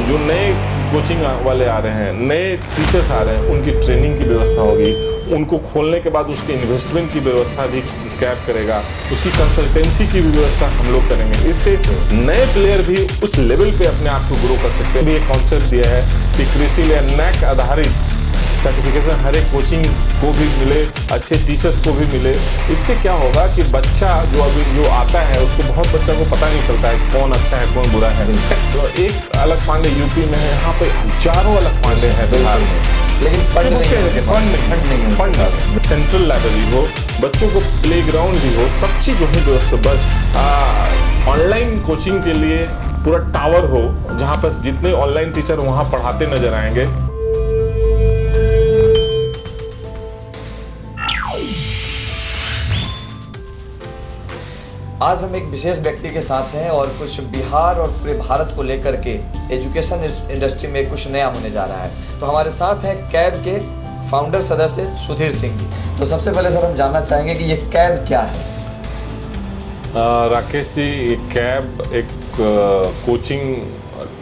जो नए कोचिंग वाले आ रहे हैं, नए टीचर्स आ रहे हैं, उनकी ट्रेनिंग की व्यवस्था होगी, उनको खोलने के बाद उसके इन्वेस्टमेंट की व्यवस्था भी कैब करेगा, उसकी कंसल्टेंसी की भी व्यवस्था हम लोग करेंगे। इससे नए प्लेयर भी उस लेवल पे अपने आप को ग्रो कर सकते हैं। ये कॉन्सेप्ट दिया है कि कृषि या नैक आधारित सर्टिफिकेशन हर एक कोचिंग को भी मिले, अच्छे टीचर्स को भी मिले। इससे क्या होगा कि बच्चा जो आता है उसको बहुत बच्चा को पता नहीं चलता है कौन अच्छा है कौन बुरा है। तो एक अलग पांडे यूपी में है, यहाँ पे हजारों अलग पांडे हैं बिहार में, लेकिन फंड सेंट्रल लाइब्रेरी हो, बच्चों को प्लेग्राउंड भी हो, सब चीज वही व्यवस्था। ऑनलाइन कोचिंग के लिए पूरा टावर हो जहाँ पर जितने ऑनलाइन टीचर वहाँ पढ़ाते नजर आएंगे। आज हम एक विशेष व्यक्ति के साथ हैं और कुछ बिहार और पूरे भारत को लेकर के एजुकेशन इंडस्ट्री में कुछ नया होने जा रहा है। तो हमारे साथ हैं कैब के फाउंडर सदस्य सुधीर सिंह जी। तो सबसे पहले सर हम जानना चाहेंगे कि ये कैब क्या है? राकेश जी, ये कैब एक coaching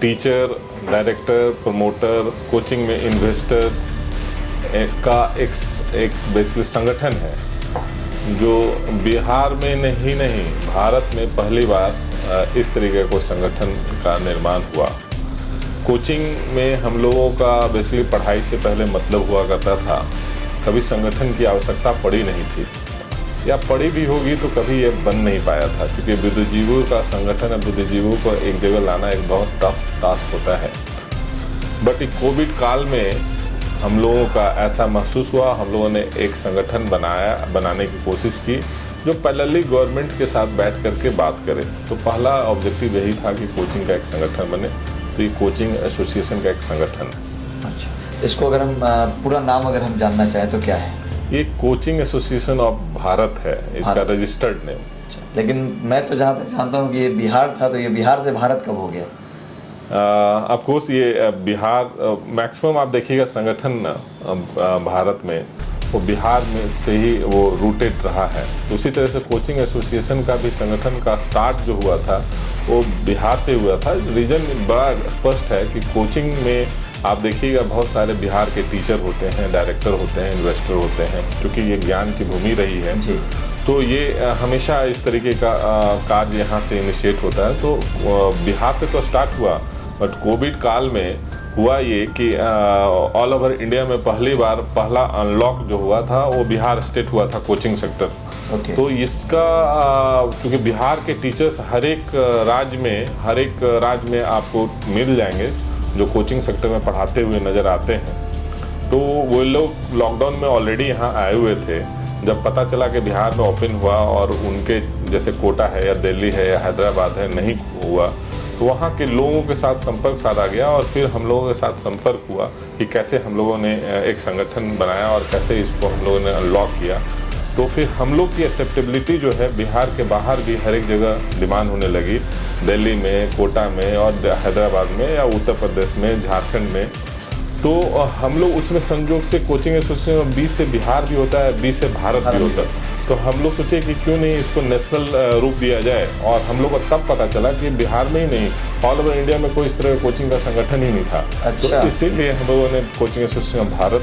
teacher, director, promoter, coaching में इन्वेस्टर्स का एक बेसिकली संगठन है जो बिहार में नहीं भारत में पहली बार इस तरीके का संगठन का निर्माण हुआ। कोचिंग में हम लोगों का बेसिकली पढ़ाई से पहले मतलब हुआ करता था, कभी संगठन की आवश्यकता पड़ी नहीं थी, या पड़ी भी होगी तो कभी ये बन नहीं पाया था, क्योंकि बुद्धिजीवियों का संगठन है, बुद्धिजीवियों को एक जगह लाना एक बहुत टफ टास्क होता है। बट कोविड काल में हम लोगों का ऐसा महसूस हुआ, हम लोगों ने एक संगठन बनाने की कोशिश की जो पैरेलली गवर्नमेंट के साथ बैठ करके बात करे। तो पहला ऑब्जेक्टिव यही था कि कोचिंग का एक संगठन बने, तो ये कोचिंग एसोसिएशन का एक संगठन है। अच्छा, इसको अगर हम पूरा नाम अगर हम जानना चाहें तो क्या है? ये कोचिंग एसोसिएशन ऑफ भारत है, इसका रजिस्टर्ड नेम। लेकिन मैं तो जहाँ तक जानता हूँ कि ये बिहार था, तो ये बिहार से भारत कब हो गया? ऑफ कोर्स ये बिहार मैक्सिमम आप देखिएगा संगठन भारत में वो बिहार में से ही वो रूटेड रहा है। तो उसी तरह से कोचिंग एसोसिएशन का भी संगठन का स्टार्ट जो हुआ था वो बिहार से हुआ था। रीजन बड़ा स्पष्ट है कि कोचिंग में आप देखिएगा बहुत सारे बिहार के टीचर होते हैं, डायरेक्टर होते हैं, इन्वेस्टर होते हैं, क्योंकि ये ज्ञान की भूमि रही है जी। तो ये हमेशा इस तरीके का कार्य यहाँ से इनिशिएट होता है। तो बिहार से तो स्टार्ट हुआ, बट कोविड काल में हुआ ये कि ऑल ओवर इंडिया में पहला अनलॉक जो हुआ था वो बिहार स्टेट हुआ था, कोचिंग सेक्टर। तो इसका चूँकि बिहार के टीचर्स हर एक राज्य में आपको मिल जाएंगे जो कोचिंग सेक्टर में पढ़ाते हुए नज़र आते हैं। तो वो लोग लॉकडाउन में ऑलरेडी यहाँ आए हुए थे। जब पता चला कि बिहार में ओपन हुआ और उनके जैसे कोटा है या दिल्ली है या हैदराबाद है नहीं हुआ, तो वहाँ के लोगों के साथ संपर्क साधा गया और फिर हम लोगों के साथ संपर्क हुआ कि कैसे हम लोगों ने एक संगठन बनाया और कैसे इसको हम लोगों ने अनलॉक किया। तो फिर हम लोग की एक्सेप्टेबिलिटी जो है बिहार के बाहर भी हर एक जगह डिमांड होने लगी, दिल्ली में, कोटा में और हैदराबाद में या उत्तर प्रदेश में, झारखंड में। तो हम लोग उसमें संयोग से कोचिंग एसोसिएशन 20 से बिहार भी होता है, 20 से भारत भी होता है। तो हम लोग सोचे कि क्यों नहीं इसको नेशनल रूप दिया जाए, और हम लोग को तब पता चला कि बिहार में ही नहीं ऑल ओवर इंडिया में कोई इस तरह का कोचिंग का संगठन ही नहीं था। अच्छा। तो इसीलिए हम लोगों ने कोचिंग एसोसिएशन भारत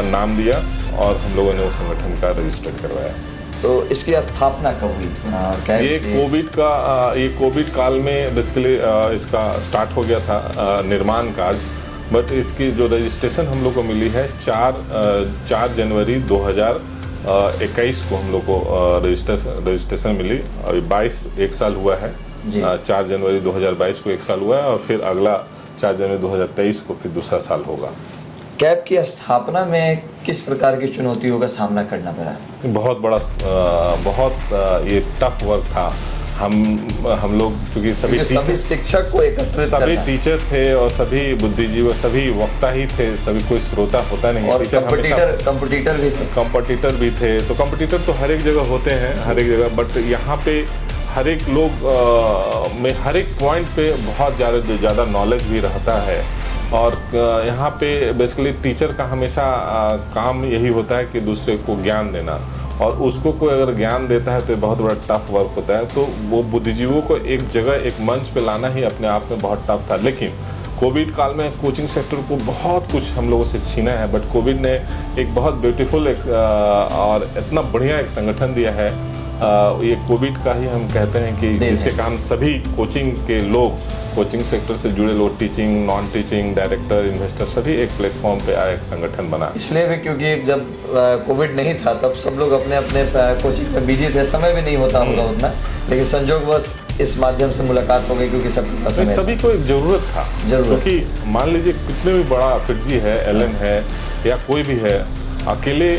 नाम दिया और हम लोगों ने वो संगठन का रजिस्टर करवाया। तो इसकी स्थापना कब हुई? ये कोविड काल में बेसिकली इसका स्टार्ट हो गया था निर्माण कार्य, बट इसकी जो रजिस्ट्रेशन हम लोग को मिली है 4 जनवरी 2021 को हम लोग को रजिस्ट्रेशन मिली। अभी 1 साल हुआ है, 4 जनवरी 2022 को 1 साल हुआ है और फिर अगला 4 जनवरी 2023 को फिर दूसरा साल होगा। कैब की स्थापना में किस प्रकार की चुनौतियों का सामना करना पड़ा? बहुत बड़ा ये टफ वर्क था। हम लोग चूँकि सभी शिक्षक को एकत्रित सभी टीचर थे और सभी बुद्धिजीवी, सभी वक्ता ही थे, सभी कोई श्रोता होता नहीं। और कंपटीटर भी थे। तो कंपटीटर तो हर एक जगह होते हैं, हर एक जगह, बट यहाँ पे हर एक लोग में हर एक पॉइंट पे बहुत ज़्यादा नॉलेज भी रहता है। और यहाँ पे बेसिकली टीचर का हमेशा काम यही होता है कि दूसरे को ज्ञान देना, और उसको कोई अगर ज्ञान देता है तो बहुत बड़ा टफ वर्क होता है। तो वो बुद्धिजीवियों को एक जगह, एक मंच पे लाना ही अपने आप में बहुत टफ था। लेकिन कोविड काल में कोचिंग सेक्टर को बहुत कुछ हम लोगों से छीना है, बट कोविड ने एक बहुत ब्यूटीफुल और इतना बढ़िया एक संगठन दिया है। ये कोविड का ही हम कहते हैं कि जिसके कारण सभी कोचिंग के लोग, कोचिंग सेक्टर से जुड़े लोग, teaching, non teaching, director, investor, सभी एक प्लेटफॉर्म पे आए, एक संगठन बना। इसलिए भी क्योंकि जब कोविड नहीं था तब सब लोग अपने अपने कोचिंग में बिजी थे, समय भी नहीं होता होगा उतना, लेकिन संजोगवश इस माध्यम से मुलाकात हो गई क्योंकि सबके पास समय सभी को एक जरूरत था। क्योंकि मान लीजिए कितने भी बड़ा फिटजी है, एलन है या कोई भी है, अकेले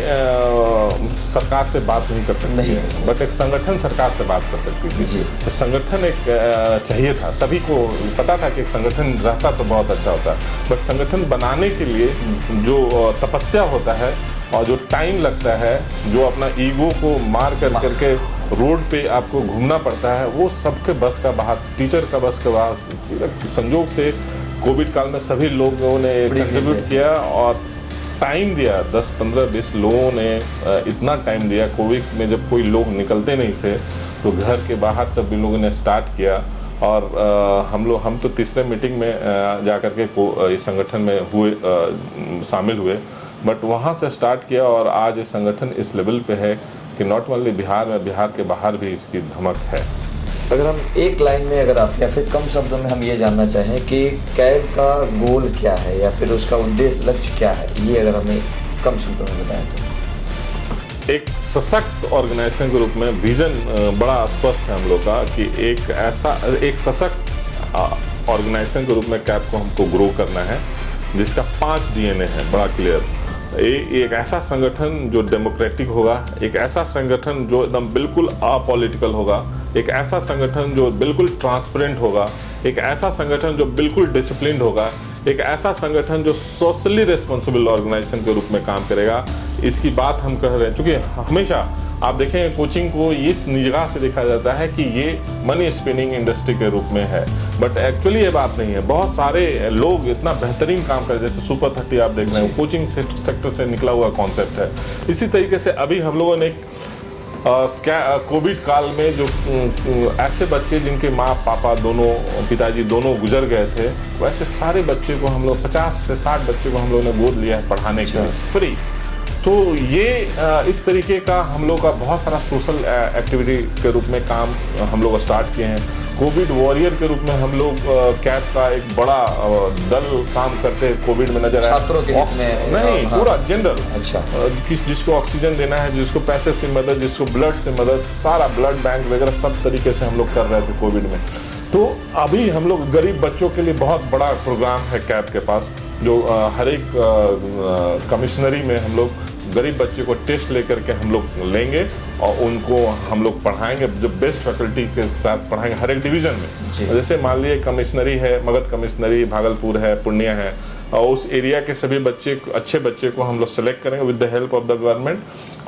सरकार से बात नहीं कर सकती है, बट एक संगठन सरकार से बात कर सकती थी। तो संगठन एक चाहिए था, सभी को पता था कि एक संगठन रहता तो बहुत अच्छा होता, बट संगठन बनाने के लिए जो तपस्या होता है और जो टाइम लगता है, जो अपना ईगो को मार करके रोड पे आपको घूमना पड़ता है, वो सबके बस का बाहर, टीचर का बस का बाहर। संजोग से कोविड काल में सभी लोगों ने कंट्रीब्यूट किया और टाइम दिया। 10, 15, 20 लोगों ने इतना टाइम दिया। कोविड में जब कोई लोग निकलते नहीं थे तो घर के बाहर सभी लोगों ने स्टार्ट किया और हम तो तीसरे मीटिंग में जाकर के इस संगठन में शामिल हुए, बट वहाँ से स्टार्ट किया और आज ये संगठन इस लेवल पे है कि नॉट ओनली बिहार में, बिहार के बाहर भी इसकी धमक है। अगर हम एक लाइन में अगर आप या फिर कम शब्दों में हम ये जानना चाहें कि कैब का गोल क्या है या फिर उसका उद्देश्य, लक्ष्य क्या है, ये अगर हमें कम शब्दों में बताएं तो। एक सशक्त ऑर्गेनाइजेशन के रूप में विजन बड़ा स्पष्ट है हम लोग का कि एक सशक्त ऑर्गेनाइजेशन के रूप में कैब को हमको ग्रो करना है, जिसका 5 DNA है, बड़ा क्लियर। एक ऐसा संगठन जो डेमोक्रेटिक होगा, एक ऐसा संगठन जो एकदम बिल्कुल अपॉलिटिकल होगा, एक ऐसा संगठन जो बिल्कुल ट्रांसपेरेंट होगा, एक ऐसा संगठन जो बिल्कुल डिसिप्लिन्ड होगा, एक ऐसा संगठन जो सोशली रिस्पॉन्सिबल ऑर्गेनाइजेशन के रूप में काम करेगा। इसकी बात हम कह रहे हैं क्योंकि हमेशा आप देखें कोचिंग को इस निगाह से देखा जाता है कि ये मनी स्पिनिंग इंडस्ट्री के रूप में है, बट एक्चुअली ये बात नहीं है। बहुत सारे लोग इतना बेहतरीन काम कर, जैसे सुपर 30 आप देख रहे हैं, कोचिंग सेक्टर से निकला हुआ कॉन्सेप्ट है। इसी तरीके से अभी हम लोगों ने कोविड काल में जो ऐसे बच्चे जिनके माँ पापा दोनों, पिताजी दोनों गुजर गए थे, वैसे सारे बच्चे को हम लोग 50 से 60 बच्चे को हम लोग ने गोद लिया है पढ़ाने के लिए फ्री। तो ये इस तरीके का हम लोग का बहुत सारा सोशल एक्टिविटी के रूप में काम हम लोग स्टार्ट किए हैं। कोविड वॉरियर के रूप में हम लोग कैब का एक बड़ा दल काम करते कोविड में नजर आया। छात्रों के हित में नहीं, पूरा जनरल। अच्छा, जिसको ऑक्सीजन देना है, जिसको पैसे से मदद, जिसको ब्लड से मदद, सारा ब्लड बैंक वगैरह सब तरीके से हम लोग कर रहे थे कोविड में। तो अभी हम लोग गरीब बच्चों के लिए बहुत बड़ा प्रोग्राम है कैब के पास, जो हर एक कमिश्नरी में हम लोग गरीब बच्चे को टेस्ट लेकर के हम लोग लेंगे और उनको हम लोग पढ़ाएंगे, जो बेस्ट फैकल्टी के साथ पढ़ाएंगे हर एक डिवीजन में। जैसे मान लीजिए कमिश्नरी है, मगध कमिश्नरी, भागलपुर है, पूर्णिया है, और उस एरिया के सभी बच्चे, अच्छे बच्चे को हम लोग सेलेक्ट करेंगे with the help of the government,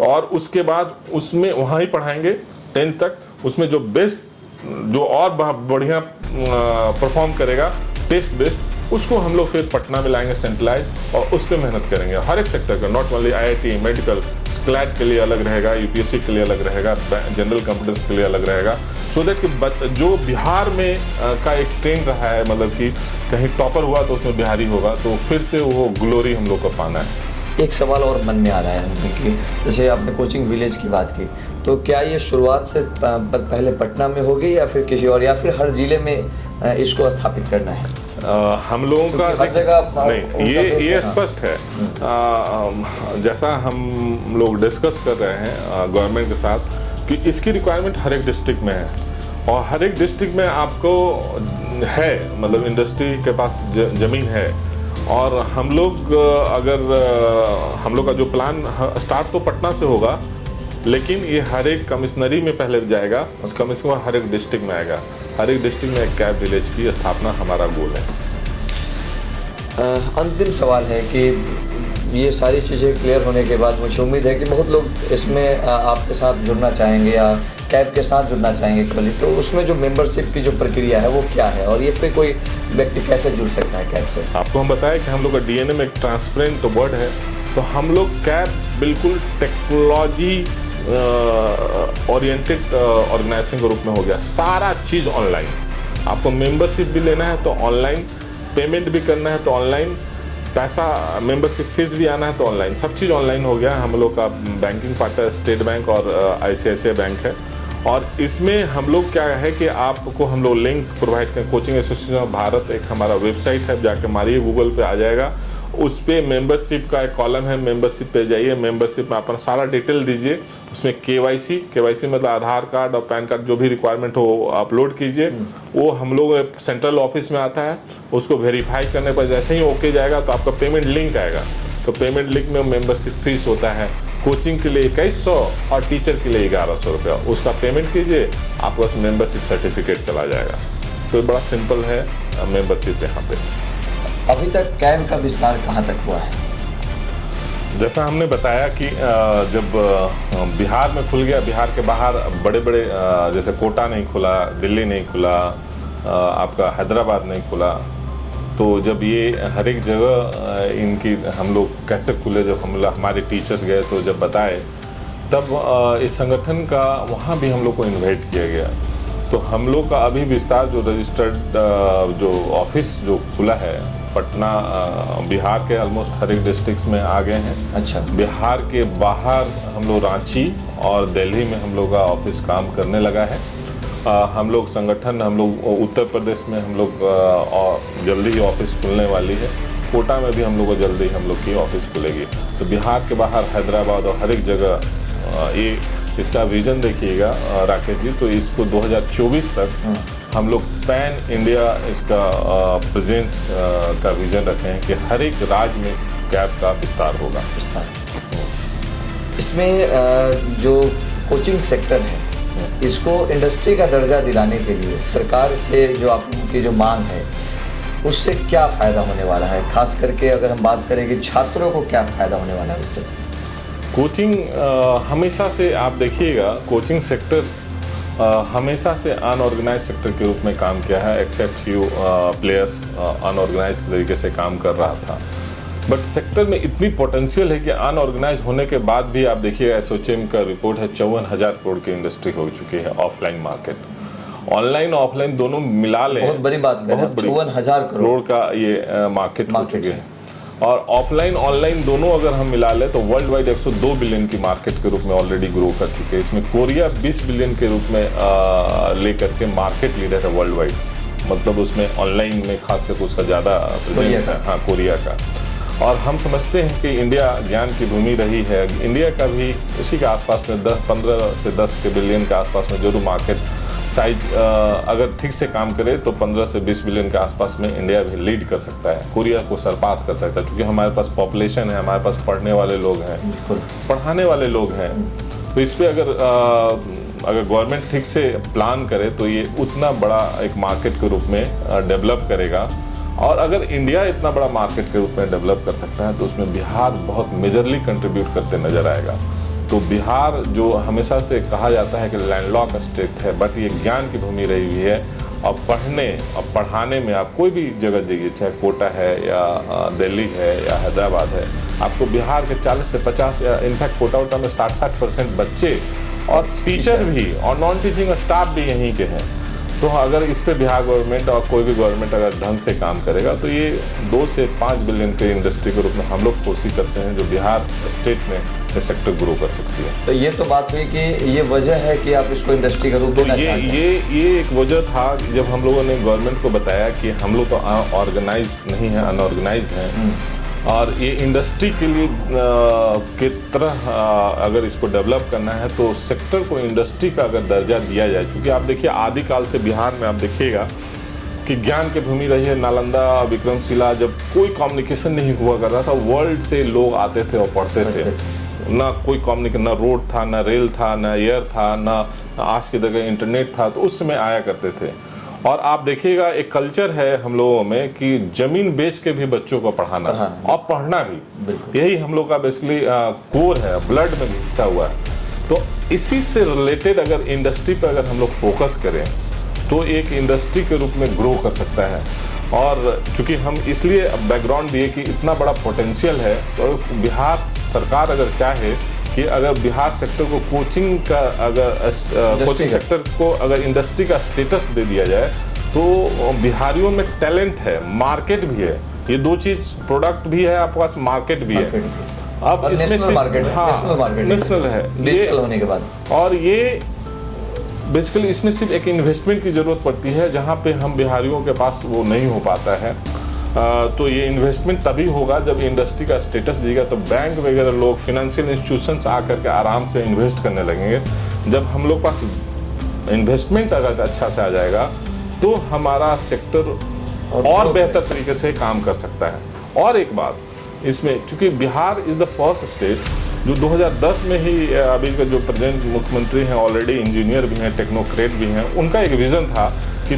और उसके बाद उसमें वहाँ ही पढ़ाएंगे 10th तक। उसमें जो बेस्ट, जो और बढ़िया परफॉर्म करेगा टेस्ट बेस्ड, उसको हम लोग फिर पटना में लाएंगे सेंट्रलाइज, और उस पर मेहनत करेंगे हर एक सेक्टर का, not only IIT, medical, CLAT के लिए अलग रहेगा, UPSC के लिए अलग रहेगा, जनरल कंप्यूटर्स के लिए अलग रहेगा, सो दैट कि जो बिहार में का एक ट्रेंड रहा है, मतलब कि कहीं टॉपर हुआ तो उसमें बिहारी होगा, तो फिर से वो ग्लोरी हम लोग को पाना है। एक सवाल और मन में आ रहा है कि जैसे आपने कोचिंग विलेज की बात की, तो क्या ये शुरुआत से पहले पटना में होगी या फिर किसी और, या फिर हर जिले में इसको स्थापित करना है? हम लोगों का हर जगह नहीं, ये स्पष्ट है। जैसा हम लोग डिस्कस कर रहे हैं गवर्नमेंट के साथ कि इसकी रिक्वायरमेंट हर एक डिस्ट्रिक्ट में है, और हर एक डिस्ट्रिक्ट में आपको है, मतलब इंडस्ट्री के पास जमीन है, और हम लोग हम लोग का जो प्लान स्टार्ट तो पटना से होगा, लेकिन ये हर एक कमिश्नरी में पहले जाएगा, उस कमिश्नर हर एक डिस्ट्रिक्ट में आएगा। हर एक डिस्ट्रिक्ट में एक कैब विलेज की स्थापना हमारा गोल है। अंतिम सवाल है कि ये सारी चीज़ें क्लियर होने के बाद मुझे उम्मीद है कि बहुत लोग इसमें आपके साथ जुड़ना चाहेंगे या कैब के साथ जुड़ना चाहेंगे एक्चुअली, तो उसमें जो मेंबरशिप की जो प्रक्रिया है वो क्या है, और ये फिर कोई व्यक्ति कैसे जुड़ सकता है कैब से? आपको हम बताएं कि हम लोग का DNA में एक ट्रांसपेरेंट वर्ड है, तो हम लोग कैब बिल्कुल टेक्नोलॉजी ओरिएंटेड ऑर्गेनाइजेशन के रूप में हो गया। सारा चीज़ ऑनलाइन, आपको मेंबरशिप भी लेना है तो ऑनलाइन, पेमेंट भी करना है तो ऑनलाइन, पैसा मेंबरशिप फीस भी आना है तो ऑनलाइन, सब चीज़ ऑनलाइन हो गया है। हम लोग का बैंकिंग पार्टनर स्टेट बैंक और ICICI बैंक है। और इसमें हम लोग क्या है कि आपको हम लोग लिंक प्रोवाइड करें, कोचिंग एसोसिएशन ऑफ भारत एक हमारा वेबसाइट है, जाके मारिए गूगल पे आ जाएगा, उस पर मेंबरशिप का एक कॉलम है, मेंबरशिप पे जाइए, मेंबरशिप में अपना सारा डिटेल दीजिए, उसमें KYC मतलब आधार कार्ड और पैन कार्ड जो भी रिक्वायरमेंट हो अपलोड कीजिए। वो हम लोग सेंट्रल ऑफिस में आता है, उसको वेरीफाई करने पर जैसे ही ओके जाएगा तो आपका पेमेंट लिंक आएगा। तो पेमेंट लिंक में मेंबरशिप फीस होता है, कोचिंग के लिए 2100 और टीचर के लिए 1100 रुपया, उसका पेमेंट कीजिए, आपके पास मेंबरशिप सर्टिफिकेट चला जाएगा। तो बड़ा सिंपल है मेंबरशिप यहाँ पे। अभी तक कैब का विस्तार कहाँ तक हुआ है? जैसा हमने बताया कि जब बिहार में खुल गया, बिहार के बाहर बड़े बड़े जैसे कोटा नहीं खुला, दिल्ली नहीं खुला, आपका हैदराबाद नहीं खुला, तो जब ये हर एक जगह इनकी हम लोग कैसे खुले, जब हमारे टीचर्स गए तो जब बताए, तब इस संगठन का वहाँ भी हम लोग को इन्वाइट किया गया। तो हम लोग का अभी विस्तार जो रजिस्टर्ड जो ऑफिस जो खुला है पटना, बिहार के ऑलमोस्ट हर एक डिस्ट्रिक्ट में आ गए हैं। अच्छा। बिहार के बाहर हम लोग रांची और दिल्ली में हम लोग का ऑफिस काम करने लगा है। हम लोग संगठन, हम लोग उत्तर प्रदेश में हम लोग जल्दी ही ऑफिस खुलने वाली है, कोटा में भी हम लोग को जल्दी हम लोग की ऑफिस खुलेगी। तो बिहार के बाहर हैदराबाद और हर एक जगह ये इसका विजन देखिएगा राकेश जी, तो इसको 2024 तक हम लोग पैन इंडिया इसका प्रेजेंस का विजन रखे हैं कि हर एक राज्य में कैब का विस्तार होगा। इसमें जो कोचिंग सेक्टर है, इसको इंडस्ट्री का दर्जा दिलाने के लिए सरकार से जो आपकी जो मांग है, उससे क्या फ़ायदा होने वाला है? खास करके अगर हम बात करें कि छात्रों को क्या फ़ायदा होने वाला है उससे? कोचिंग हमेशा से आप देखिएगा, कोचिंग सेक्टर हमेशा से अनऑर्गेनाइज सेक्टर के रूप में काम किया है, एक्सेप्ट फ्यू प्लेयर्स अनऑर्गेनाइज तरीके से काम कर रहा था। बट सेक्टर में इतनी पोटेंशियल है कि अनऑर्गेनाइज होने के बाद भी आप देखिएगा, एसोचैम का रिपोर्ट है 54,000 करोड़ की इंडस्ट्री हो चुकी है ऑफलाइन मार्केट। ऑनलाइन ऑफलाइन दोनों मिला लें, बहुत बड़ी बात कर रहे हैं, 54,000 करोड़ का ये मार्केट हो चुके हैं। और ऑफलाइन ऑनलाइन दोनों अगर हम मिला लें तो वर्ल्ड वाइड 102 बिलियन की मार्केट के रूप में ऑलरेडी ग्रो कर चुके हैं। इसमें कोरिया 20 बिलियन के रूप में लेकर के मार्केट लीडर है वर्ल्ड वाइड, मतलब उसमें ऑनलाइन में खास करके उसका ज़्यादा प्रेजेंस है। हाँ, कोरिया का। और हम समझते हैं कि इंडिया ज्ञान की भूमि रही है, इंडिया का भी उसी के आसपास में 15 से 10 के बिलियन के आसपास में जरूर मार्केट साइज अगर ठीक से काम करे तो 15 से 20 बिलियन के आसपास में इंडिया भी लीड कर सकता है, कोरिया को सरपास कर सकता है, क्योंकि हमारे पास पॉपुलेशन है, हमारे पास पढ़ने वाले लोग हैं, पढ़ाने वाले लोग हैं। तो इस पर अगर गवर्नमेंट ठीक से प्लान करे तो ये उतना बड़ा एक मार्केट के रूप में डेवलप करेगा। और अगर इंडिया इतना बड़ा मार्केट के रूप में डेवलप कर सकता है तो उसमें बिहार बहुत मेजरली कंट्रीब्यूट करते नजर आएगा। तो बिहार जो हमेशा से कहा जाता है कि लैंडलॉक स्टेट है, बट ये ज्ञान की भूमि रही हुई है। और पढ़ने और पढ़ाने में आप कोई भी जगह जाइए, चाहे कोटा है या दिल्ली है या हैदराबाद है, आपको बिहार के 40 से 50 या इनफैक्ट कोटा में 60% बच्चे और टीचर भी और नॉन टीचिंग स्टाफ भी यहीं के हैं। तो अगर इस पे बिहार गवर्नमेंट और कोई भी गवर्नमेंट अगर ढंग से काम करेगा तो ये 2 से 5 बिलियन के इंडस्ट्री के रूप में हम लोग कोशिश करते हैं जो बिहार स्टेट में ये सेक्टर ग्रो कर सकती है। तो ये तो बात हुई कि ये वजह है कि आप इसको इंडस्ट्री का रूप देना चाहते हैं। ये एक वजह था जब हम लोगों ने गवर्नमेंट को बताया कि हम लोग तो ऑर्गेनाइज नहीं है, अनऑर्गेनाइज्ड हैं, और ये इंडस्ट्री के लिए की तरह अगर इसको डेवलप करना है तो सेक्टर को इंडस्ट्री का अगर दर्जा दिया जाए, क्योंकि आप देखिए आदिकाल से बिहार में आप देखिएगा कि ज्ञान की भूमि रही है। नालंदा, विक्रमशिला, जब कोई कम्युनिकेशन नहीं हुआ कर रहा था, वर्ल्ड से लोग आते थे और पढ़ते थे। ना कोई कम्युनिकेशन, ना रोड था, ना रेल था, ना एयर था, ना आज की जगह इंटरनेट था, तो उस समय आया करते थे। और आप देखिएगा एक कल्चर है हम लोगों में कि जमीन बेच के भी बच्चों को पढ़ाना और पढ़ना भी, यही हम लोग का बेसिकली कोर है, ब्लड में घुसा हुआ है। तो इसी से रिलेटेड अगर इंडस्ट्री पर अगर हम लोग फोकस करें तो एक इंडस्ट्री के रूप में ग्रो कर सकता है। और चूंकि हम इसलिए बैकग्राउंड दिए कि इतना बड़ा पोटेंशियल है, तो बिहार सरकार अगर चाहे कि अगर बिहार सेक्टर को कोचिंग का अगर कोचिंग सेक्टर को अगर इंडस्ट्री का स्टेटस दे दिया जाए तो बिहारियों में टैलेंट है, मार्केट भी है, ये दो चीज, प्रोडक्ट भी है आपके पास, मार्केट भी है। अब इसमें मार्केट है, नेशनल है डिजिटल होने के बाद। और ये बेसिकली इसमें सिर्फ एक इन्वेस्टमेंट की जरूरत पड़ती है, जहाँ पे हम बिहारियों के पास वो नहीं हो पाता है। तो ये इन्वेस्टमेंट तभी होगा जब इंडस्ट्री का स्टेटस देगा, तो बैंक वगैरह लोग, फाइनेंशियल इंस्टीट्यूशंस आकर के आराम से इन्वेस्ट करने लगेंगे। जब हम लोग पास इन्वेस्टमेंट अगर अच्छा से आ जाएगा तो हमारा सेक्टर और बेहतर तरीके से काम कर सकता है। और एक बात इसमें, चूंकि Bihar is the first state जो 2010 में ही, अभी का जो प्रेजेंट मुख्यमंत्री हैं ऑलरेडी इंजीनियर भी हैं, टेक्नोक्रेट भी हैं, उनका एक विजन था कि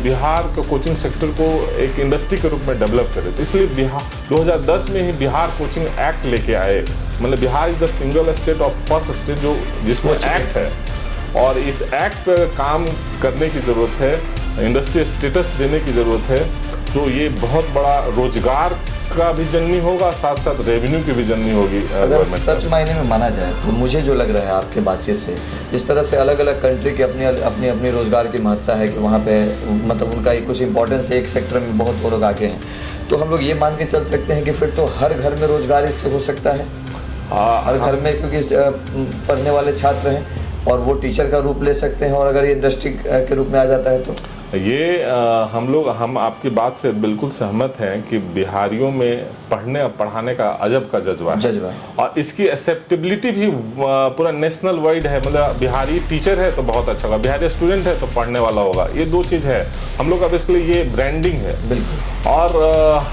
बिहार के कोचिंग सेक्टर को एक इंडस्ट्री के रूप में डेवलप करे। तो इसलिए बिहार 2010 में ही बिहार कोचिंग एक्ट लेके आए। मतलब Bihar is the single state of first state जो जिसमें एक्ट है, और इस एक्ट पर काम करने की ज़रूरत है, इंडस्ट्री स्टेटस देने की ज़रूरत है। तो ये बहुत बड़ा रोजगार का भी जननी होगा, साथ साथ रेवेन्यू की भी जननी होगी। अगर सच मायने में माना जाए तो मुझे जो लग रहा है आपके बातचीत से, जिस तरह से अलग अलग कंट्री की अपनी अपनी रोजगार की महत्ता है कि वहाँ पे मतलब उनका कुछ इंपॉर्टेंस है, एक सेक्टर में बहुत लोग आगे हैं, तो हम लोग ये मान के चल सकते हैं कि फिर तो हर घर में रोजगार इससे हो सकता है। हर घर में, क्योंकि पढ़ने वाले छात्र हैं और वो टीचर का रूप ले सकते हैं, और अगर ये इंडस्ट्री के रूप में आ जाता है तो ये हम आपकी बात से बिल्कुल सहमत हैं कि बिहारियों में पढ़ने और पढ़ाने का अजब का जज्बा है, और इसकी एक्सेप्टेबिलिटी भी पूरा नेशनल वाइड है। मतलब बिहारी टीचर है तो बहुत अच्छा होगा, बिहारी स्टूडेंट है तो पढ़ने वाला होगा, ये दो चीज़ है हम लोग का। बेसिकली ये ब्रांडिंग है बिल्कुल। और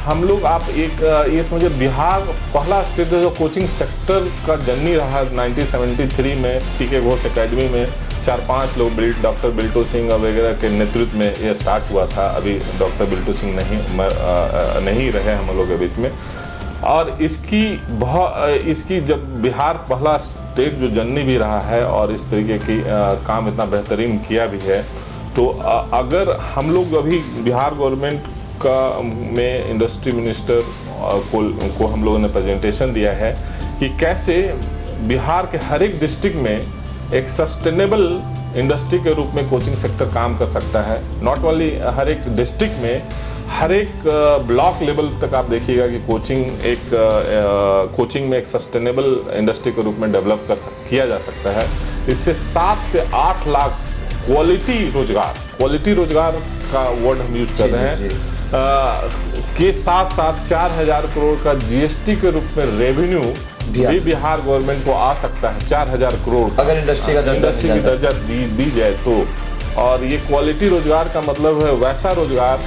हम लोग आप एक ये समझे, बिहार पहला स्टेट है जो कोचिंग सेक्टर का जननी रहा। 1973 में टीके घोष एकेडमी में 4-5 लोग, डॉक्टर बिल्टू सिंह वगैरह के नेतृत्व में ये स्टार्ट हुआ था। अभी डॉक्टर बिल्टू सिंह नहीं रहे हम लोगों के बीच में। और इसकी जब बिहार पहला स्टेट जो जननी भी रहा है और इस तरीके की काम इतना बेहतरीन किया भी है, तो अगर हम लोग अभी बिहार गवर्नमेंट का में इंडस्ट्री मिनिस्टर को हम लोगों ने प्रेजेंटेशन दिया है कि कैसे बिहार के हर एक डिस्ट्रिक्ट में एक सस्टेनेबल इंडस्ट्री के रूप में कोचिंग सेक्टर काम कर सकता है। नॉट ओनली हर एक डिस्ट्रिक्ट में, हर एक ब्लॉक लेवल तक आप देखिएगा कि कोचिंग में एक सस्टेनेबल इंडस्ट्री के रूप में डेवलप किया जा सकता है। इससे 7 से 8 लाख क्वालिटी रोजगार का वर्ड हम यूज कर रहे हैं, के साथ साथ 4000 करोड़ का जीएसटी के रूप में रेवेन्यू भी बिहार गवर्नमेंट को आ सकता है। 4000 करोड़ अगर इंडस्ट्री की दर्जा दी जाए तो। और ये क्वालिटी रोजगार का मतलब है वैसा रोजगार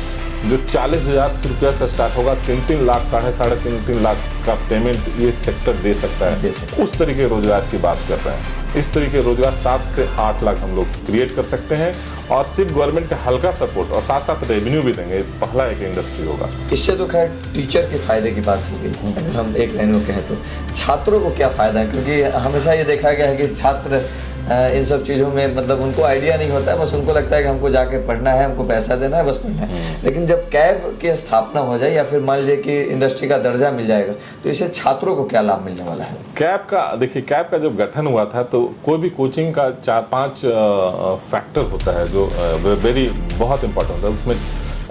जो 40,000 रुपया से स्टार्ट होगा, 3-3 लाख, 3.5 लाख का पेमेंट ये सेक्टर दे सकता है। उस तरीके रोजगार की बात कर रहे हैं। इस तरीके रोजगार 7 से 8 लाख हम लोग क्रिएट कर सकते हैं, और सिर्फ गवर्नमेंट का हल्का सपोर्ट और साथ साथ रेवेन्यू भी देंगे। पहला एक इंडस्ट्री होगा। इससे तो खैर टीचर के फायदे की बात हो गई। अगर हम एक लाइन में कहें तो छात्रों को क्या फायदा है, क्योंकि हमेशा ये देखा गया है कि छात्र इन सब चीज़ों में मतलब उनको आइडिया नहीं होता है, बस उनको लगता है कि हमको जाके पढ़ना है, हमको पैसा देना है, बस पढ़ना है। लेकिन जब कैब की स्थापना हो जाए या फिर मान लीजिए कि इंडस्ट्री का दर्जा मिल जाएगा, तो इससे छात्रों को क्या लाभ मिलने वाला है? कैब का जब गठन हुआ था तो कोई भी कोचिंग का 4-5 फैक्टर होता है जो बहुत इंपॉर्टेंट होता है। उसमें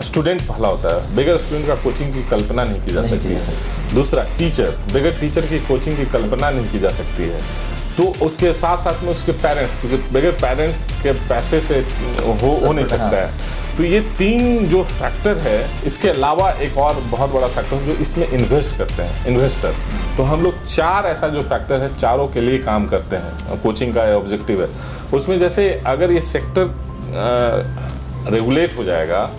स्टूडेंट पहला होता है, बगैर स्टूडेंट का कोचिंग की कल्पना नहीं की जा सकती है। दूसरा टीचर, बगैर टीचर की कोचिंग की कल्पना नहीं की जा सकती है। तो उसके साथ साथ में उसके पेरेंट्स, क्योंकि बगैर पेरेंट्स के पैसे से हो नहीं सकता है। तो ये 3 जो फैक्टर है, इसके अलावा एक और बहुत बड़ा फैक्टर जो इसमें इन्वेस्ट करते हैं इन्वेस्टर। तो हम लोग 4 ऐसा जो फैक्टर है, चारों के लिए काम करते हैं। कोचिंग का ऑब्जेक्टिव है उसमें, जैसे अगर ये सेक्टर रेगुलेट हो जाएगा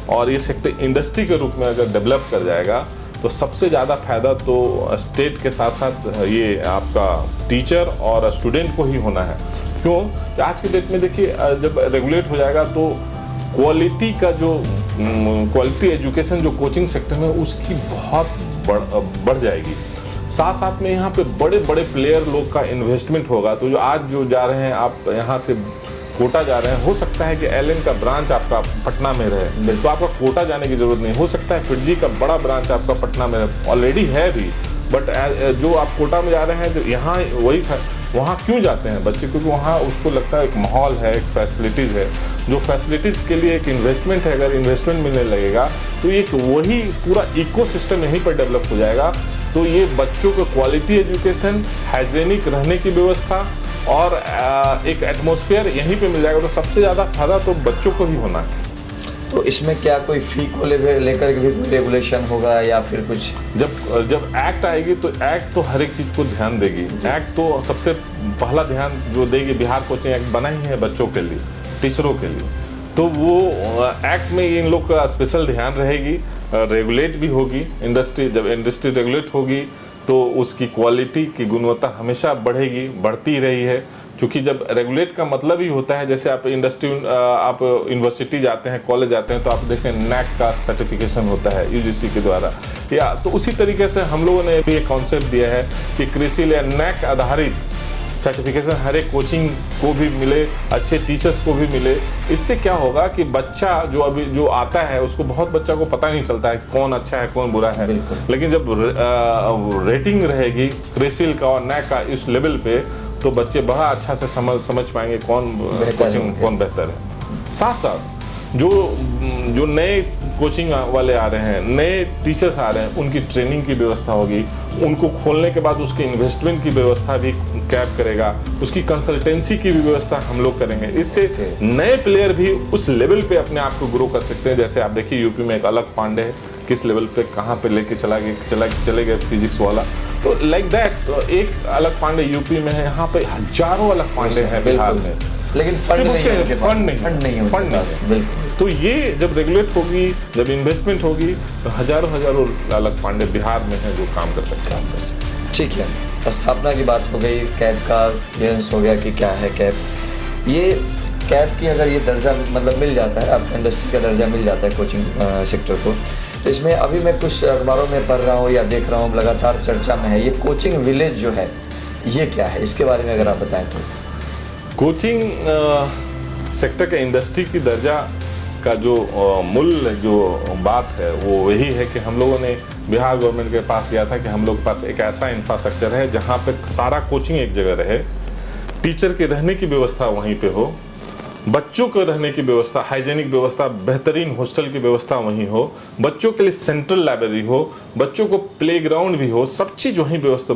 और ये सेक्टर इंडस्ट्री के रूप में अगर डेवलप कर जाएगा, तो सबसे ज़्यादा फायदा तो स्टेट के साथ साथ ये आपका टीचर और स्टूडेंट को ही होना है। क्यों? आज के डेट में देखिए, जब रेगुलेट हो जाएगा तो क्वालिटी एजुकेशन जो कोचिंग सेक्टर में उसकी बहुत बढ़ जाएगी। साथ साथ में यहाँ पे बड़े बड़े प्लेयर लोग का इन्वेस्टमेंट होगा। तो जो आज जो जा रहे हैं आप यहाँ से कोटा जा रहे हैं, हो सकता है कि एलन का ब्रांच आपका पटना में रहे, तो आपका कोटा जाने की जरूरत नहीं। हो सकता है फिटजी का बड़ा ब्रांच आपका पटना में रहे, ऑलरेडी है भी, बट जो आप कोटा में जा रहे हैं तो यहाँ वही वहाँ क्यों जाते हैं बच्चे? क्योंकि वहाँ उसको लगता है एक माहौल है, एक फैसिलिटीज़ है, जो फैसिलिटीज़ के लिए एक इन्वेस्टमेंट है। अगर इन्वेस्टमेंट मिलने लगेगा तो एक वही पूरा इकोसिस्टम यहीं पर डेवलप हो जाएगा। तो ये बच्चों को क्वालिटी एजुकेशन, हाइजेनिक रहने की व्यवस्था और एक एटमॉस्फेयर यहीं पे मिल जाएगा। तो सबसे ज़्यादा फायदा तो बच्चों को ही होना है। तो इसमें क्या कोई फी को लेकर के भी कोई रेगुलेशन होगा या फिर कुछ? जब एक्ट आएगी तो एक्ट तो हर एक चीज़ को ध्यान देगी। एक्ट तो सबसे पहला ध्यान जो देगी, बिहार कोचिंग एक्ट बना ही है बच्चों के लिए, टीचरों के लिए। तो वो एक्ट में इन लोग का स्पेशल ध्यान रहेगी, रेगुलेट भी होगी इंडस्ट्री। जब इंडस्ट्री रेगुलेट होगी तो उसकी क्वालिटी की गुणवत्ता हमेशा बढ़ेगी, बढ़ती रही है। क्योंकि जब रेगुलेट का मतलब ही होता है, जैसे आप आप यूनिवर्सिटी जाते हैं, कॉलेज जाते हैं, तो आप देखें नैक का सर्टिफिकेशन होता है यूजीसी के द्वारा। या तो उसी तरीके से हम लोगों ने भी एक कॉन्सेप्ट दिया है कि क्रिसिल या नैक आधारित सर्टिफिकेशन हर एक कोचिंग को भी मिले, अच्छे टीचर्स को भी मिले। इससे क्या होगा कि बच्चा जो आता है उसको, बहुत बच्चा को पता नहीं चलता है कौन अच्छा है कौन बुरा है। लेकिन जब रेटिंग रहेगी क्रिसिल का और नैक का इस लेवल पे, तो बच्चे बड़ा अच्छा से समझ पाएंगे कौन कोचिंग कौन बेहतर है। साथ साथ जो नए कोचिंग वाले आ रहे हैं, नए टीचर्स आ रहे हैं, उनकी ट्रेनिंग की व्यवस्था होगी। उनको खोलने के बाद उसके इन्वेस्टमेंट की व्यवस्था भी कैब करेगा, उसकी कंसल्टेंसी की भी व्यवस्था हम लोग करेंगे। इससे नए प्लेयर भी उस लेवल पे अपने आप को ग्रो कर सकते हैं। जैसे आप देखिए यूपी में एक अलग पांडे है, किस लेवल पे कहाँ पे लेके चले गए फिजिक्स वाला। तो लाइक दैट एक अलग पांडे यूपी में है, यहाँ पे हजारों अलग पांडे हैं बिहार में, लेकिन फंड नहीं है। तो ये जब रेगुलेट होगी, जब इन्वेस्टमेंट होगी, तो हजारों अलग पांडे बिहार में हैं जो काम कर सकते हैं। ठीक है, स्थापना की बात हो गई, कैब का क्लियरेंस हो गया कि क्या है कैब। ये कैब की अगर ये दर्जा मतलब मिल जाता है, आपका इंडस्ट्री का दर्जा मिल जाता है कोचिंग सेक्टर को, तो इसमें अभी मैं कुछ अखबारों में पढ़ रहा हूँ या देख रहा हूँ, लगातार चर्चा में है ये कोचिंग विलेज जो है, ये क्या है, इसके बारे में अगर आप बताएं तो। कोचिंग सेक्टर के इंडस्ट्री की दर्जा का जो मूल जो बात है वो वही है कि हम लोगों ने बिहार गवर्नमेंट के पास गया था कि हम लोग के पास एक ऐसा इंफ्रास्ट्रक्चर है जहाँ पे सारा कोचिंग एक जगह रहे, टीचर के रहने की व्यवस्था वहीं पे हो, बच्चों को रहने की व्यवस्था, हाइजेनिक व्यवस्था, बेहतरीन हॉस्टल की व्यवस्था वहीं हो, बच्चों के लिए सेंट्रल लाइब्रेरी हो, बच्चों को प्लेग्राउंड भी हो, सब चीज़ वहीं व्यवस्था।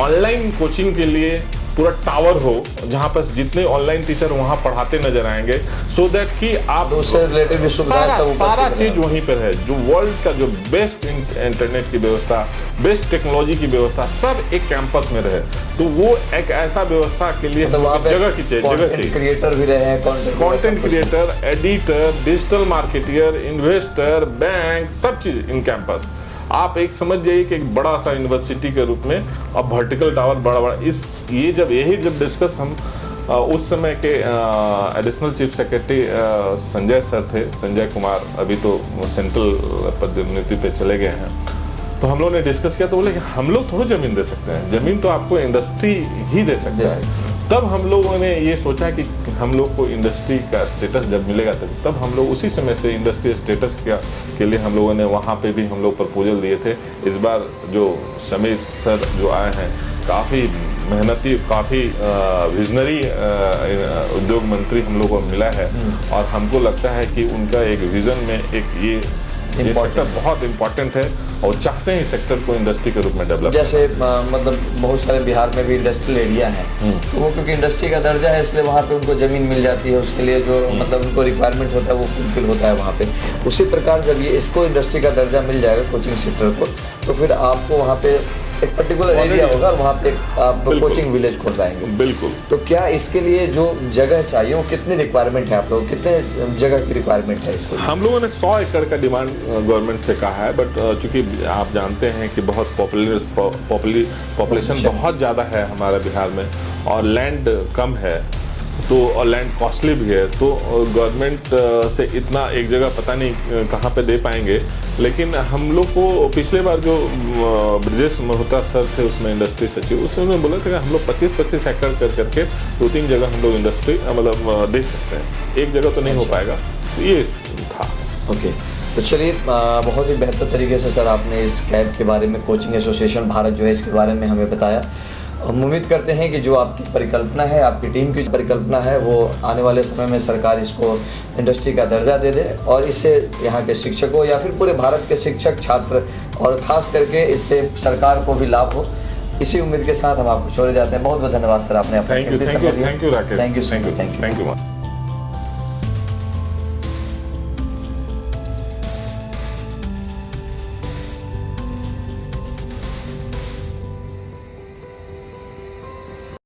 ऑनलाइन कोचिंग के लिए पूरा टावर हो जहाँ पर जितने ऑनलाइन टीचर वहाँ पढ़ाते नजर आएंगे, सो दैट कि आप उससे रिलेटेड सारा चीज वहीं पर है। जो वर्ल्ड का जो बेस्ट इंटरनेट की व्यवस्था, बेस्ट टेक्नोलॉजी की व्यवस्था सब एक कैंपस में रहे। तो वो एक ऐसा व्यवस्था के लिए जगह चाहिए। क्रिएटर भी रहे हैं, content creator, editor, digital marketeer, investor, bank, सब चीज इन कैंपस। आप एक समझ जाइए कि एक बड़ा सा यूनिवर्सिटी के रूप में अब वर्टिकल टावर बड़ा यही जब डिस्कस हम उस समय के additional chief secretary Sanjay sir थे, संजय कुमार, अभी तो सेंट्रल पदोन्नति पे चले गए हैं, तो हम लोगों ने डिस्कस किया। तो बोले कि हम लोग थोड़ा जमीन दे सकते हैं, जमीन तो आपको इंडस्ट्री ही दे सकता है। तब हम लोगों ने ये सोचा कि हम लोग को इंडस्ट्री का स्टेटस जब मिलेगा तब हम लोग उसी समय से इंडस्ट्री स्टेटस के लिए हम लोगों ने वहाँ पे भी हम लोग प्रपोजल दिए थे। इस बार जो समीर सर जो आए हैं, काफ़ी मेहनती, काफ़ी विजनरी उद्योग मंत्री हम लोगों को मिला है, और हमको लगता है कि उनका एक विजन में एक ये सेक्टर बहुत इम्पोर्टेंट है और चाहते हैं इस सेक्टर को इंडस्ट्री के रूप में डेवलप। जैसे मतलब बहुत सारे बिहार में भी इंडस्ट्रियल एरिया है, तो वो क्योंकि इंडस्ट्री का दर्जा है इसलिए वहाँ पे उनको ज़मीन मिल जाती है, उसके लिए जो मतलब उनको रिक्वायरमेंट होता है वो फुलफिल होता है वहाँ पे। उसी प्रकार जब ये इसको इंडस्ट्री का दर्जा मिल जाएगा कोचिंग सेक्टर को, तो फिर आपको वहाँ पे एक पर्टिकुलर एरिया होगा और वहाँ पे आप कोचिंग विलेज खोल पाएंगे। बिल्कुल। तो क्या इसके लिए जो जगह चाहिए वो कितनी रिक्वायरमेंट है, आप लोग कितने जगह की रिक्वायरमेंट है इसको? हम लोगों ने 100 एकड़ का डिमांड गवर्नमेंट से कहा है, बट चूंकि आप जानते हैं कि बहुत पॉपुलेशन बहुत ज़्यादा है हमारे बिहार में और लैंड कम है, तो और लैंड कॉस्टली भी है, तो गवर्नमेंट से इतना एक जगह पता नहीं कहाँ पे दे पाएंगे। लेकिन हम लोग को पिछले बार जो ब्रजेश मल्होत्रा सर थे उसमें इंडस्ट्री सचिव, उसने उन्होंने बोला था कि हम लोग 25-25 एकड़ कर करके 2-3 जगह हम लोग इंडस्ट्री मतलब दे सकते हैं, एक जगह तो नहीं हो पाएगा। तो ये था। ओके, तो चलिए बहुत ही बेहतर तरीके से सर आपने इस कैब के बारे में, कोचिंग एसोसिएशन भारत जो है इसके बारे में हमें बताया। हम उम्मीद करते हैं कि जो आपकी परिकल्पना है, आपकी टीम की परिकल्पना है, वो आने वाले समय में सरकार इसको इंडस्ट्री का दर्जा दे दे और इससे यहाँ के शिक्षकों या फिर पूरे भारत के शिक्षक, छात्र और ख़ास करके इससे सरकार को भी लाभ हो। इसी उम्मीद के साथ हम आपको छोड़े जाते हैं। बहुत बहुत धन्यवाद सर, आपने अपना thank you Rakesh, thank you, thank you.